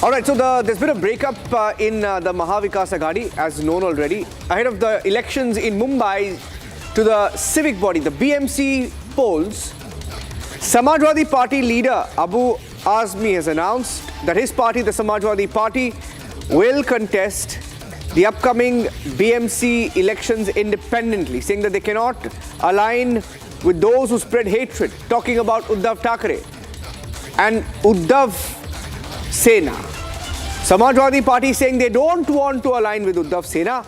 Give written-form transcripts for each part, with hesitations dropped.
All right, so there's been a breakup in the Maha Vikas Aghadi, as known already, ahead of the elections in Mumbai to the civic body, the BMC polls. Samajwadi party leader Abu Azmi has announced that his party, the Samajwadi party, will contest the upcoming BMC elections independently, saying that they cannot align with those who spread hatred, talking about Uddhav Thackeray and Uddhav Sena. Samajwadi party saying they don't want to align with Uddhav Sena,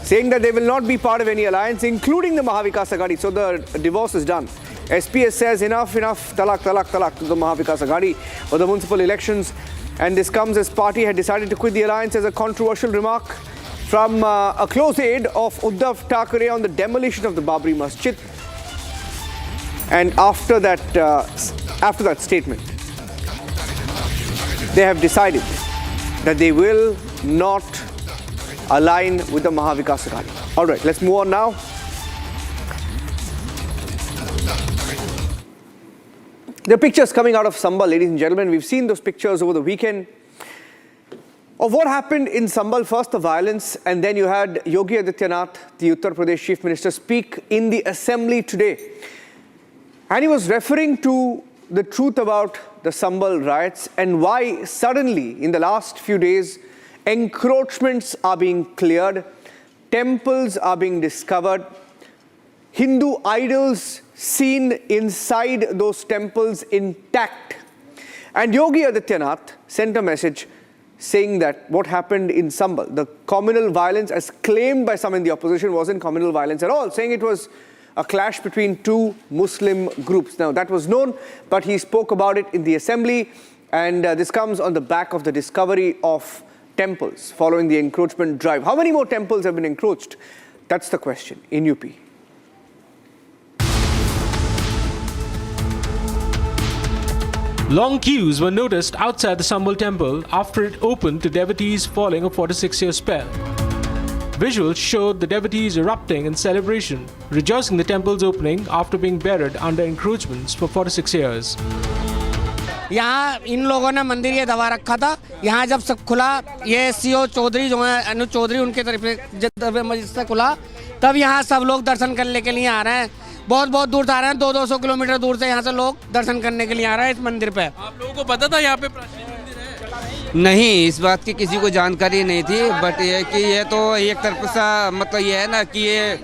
saying that they will not be part of any alliance, including the Maha Vikas Aghadi. So the divorce is done. SPS says enough, talak, talak, talak to the Maha Vikas Aghadi for the municipal elections. And this comes as party had decided to quit the alliance as a controversial remark from a close aide of Uddhav Thackeray on the demolition of the Babri Masjid. And after that statement, they have decided that they will not align with the Maha Vikas Aghadi. All right, let's move on now. There are pictures coming out of Sambhal, ladies and gentlemen. We've seen those pictures over the weekend of what happened in Sambhal. First, the violence, and then you had Yogi Adityanath, the Uttar Pradesh Chief Minister, speak in the assembly today. And he was referring to the truth about the Sambhal riots and why suddenly, in the last few days, encroachments are being cleared, temples are being discovered, Hindu idols seen inside those temples intact. And Yogi Adityanath sent a message saying that what happened in Sambhal, the communal violence as claimed by some in the opposition, wasn't communal violence at all, saying it was a clash between two Muslim groups. Now, that was known, but he spoke about it in the assembly, and this comes on the back of the discovery of temples following the encroachment drive. How many more temples have been encroached? That's the question in UP. Long queues were noticed outside the Sambhal temple after it opened to devotees following a 46-year spell. Visuals showed the devotees erupting in celebration, rejoicing the temple's opening after being buried under encroachments for 46 years. यहाँ इन लोगों ने मंदिर ये दबा रखा था। यहाँ जब सब खुला, ये सीओ चौधरी जो है अनु चौधरी उनके तरफ से मस्जिद से खुला, तब यहाँ सब लोग दर्शन करने के लिए आ रहे हैं। बहुत दूर से आ रहे हैं, 200 किलोमीटर दूर से यहाँ से लोग दर्शन करने के लिए आ रहे हैं इस मंदिर पे। आप लोगों को पता था यहाँ पे प्राचीन मंदिर है? नहीं, इस बात की किसी को जानकारी नहीं थी, बट ये कि ये तो एक तरफ से मतलब ये है ना कि ये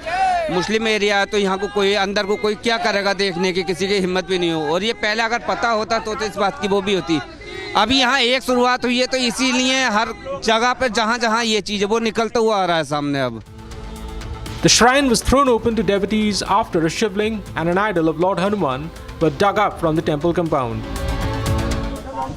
मुस्लिम एरिया है, तो यहाँ को कोई अंदर को कोई क्या करेगा देखने की, किसी की हिम्मत भी नहीं हो। और ये पहले अगर पता होता तो इस बात की वो भी होती। अभी यहाँ एक शुरुआत हुई है, तो इसीलिए हर जगह पे जहाँ ये चीज़ है वो निकलता हुआ आ रहा है सामने अब। The shrine was thrown open to devotees after a shivling and an idol of Lord Hanuman were dug up from the temple compound.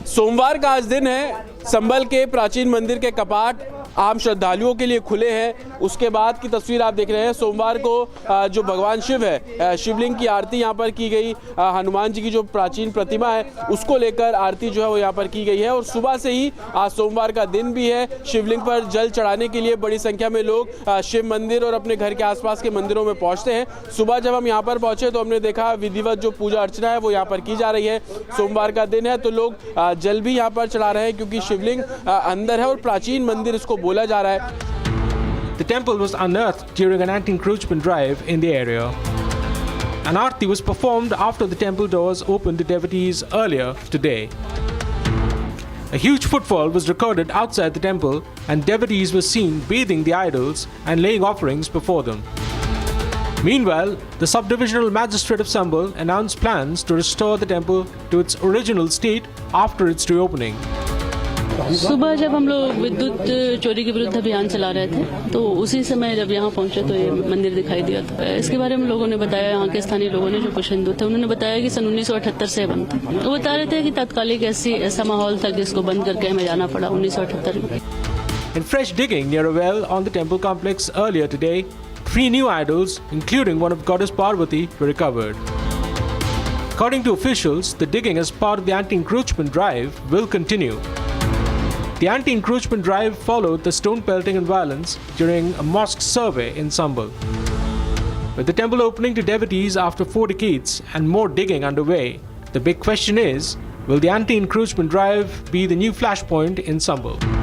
सोमवार का आज दिन है। संभल के प्राचीन मंदिर के कपाट आम श्रद्धालुओं के लिए खुले हैं। उसके बाद की तस्वीर आप देख रहे हैं। सोमवार को जो भगवान शिव है, शिवलिंग की आरती यहाँ पर की गई। हनुमान जी की जो प्राचीन प्रतिमा है उसको लेकर आरती जो है वो यहाँ पर की गई है। और सुबह से ही आज सोमवार का दिन भी है। शिवलिंग पर जल चढ़ाने के लिए बड़ी संख्या में लोग शिव मंदिर और अपने घर के आसपास के मंदिरों में पहुँचते हैं। सुबह जब हम यहाँ पर पहुँचे तो हमने देखा विधिवत जो पूजा अर्चना है वो यहाँ पर की जा रही है। सोमवार का दिन है तो लोग जल भी यहाँ पर चढ़ा रहे हैं, क्योंकि शिवलिंग अंदर है और प्राचीन मंदिर इसको बोला जा रहा है। The temple was unearthed during an anti-encroachment drive in the area. An aarti was performed after the temple doors opened to devotees earlier today. A huge footfall was recorded outside the temple, and devotees were seen bathing the idols and laying offerings before them. Meanwhile, the subdivisional magistrate of Sambhal announced plans to restore the temple to its original state after its reopening. सुबह जब हम लोग विद्युत चोरी के विरुद्ध अभियान चला रहे थे, तो उसी समय जब यहाँ पहुंचे तो ये मंदिर दिखाई दिया था। इसके बारे में लोगों ने बताया, यहाँ के स्थानीय लोगों ने, जो कुछ हिंदू थे, उन्होंने बताया कि सन 1978 से बंद था। तो बता रहे थे कि तात्कालिक ऐसा माहौल था कि इसको बंद करके हमें जाना पड़ा 1978 में। In fresh digging near a well on the temple complex earlier today, 3 new idols, including one of goddess Parvati, were recovered. According to officials, the digging as part of the anti-encroachment drive will continue. The anti-encroachment drive followed the stone pelting and violence during a mosque survey in Sambhal. With the temple opening to devotees after 4 decades and more digging underway, the big question is, Will the anti-encroachment drive be the new flashpoint in Sambhal?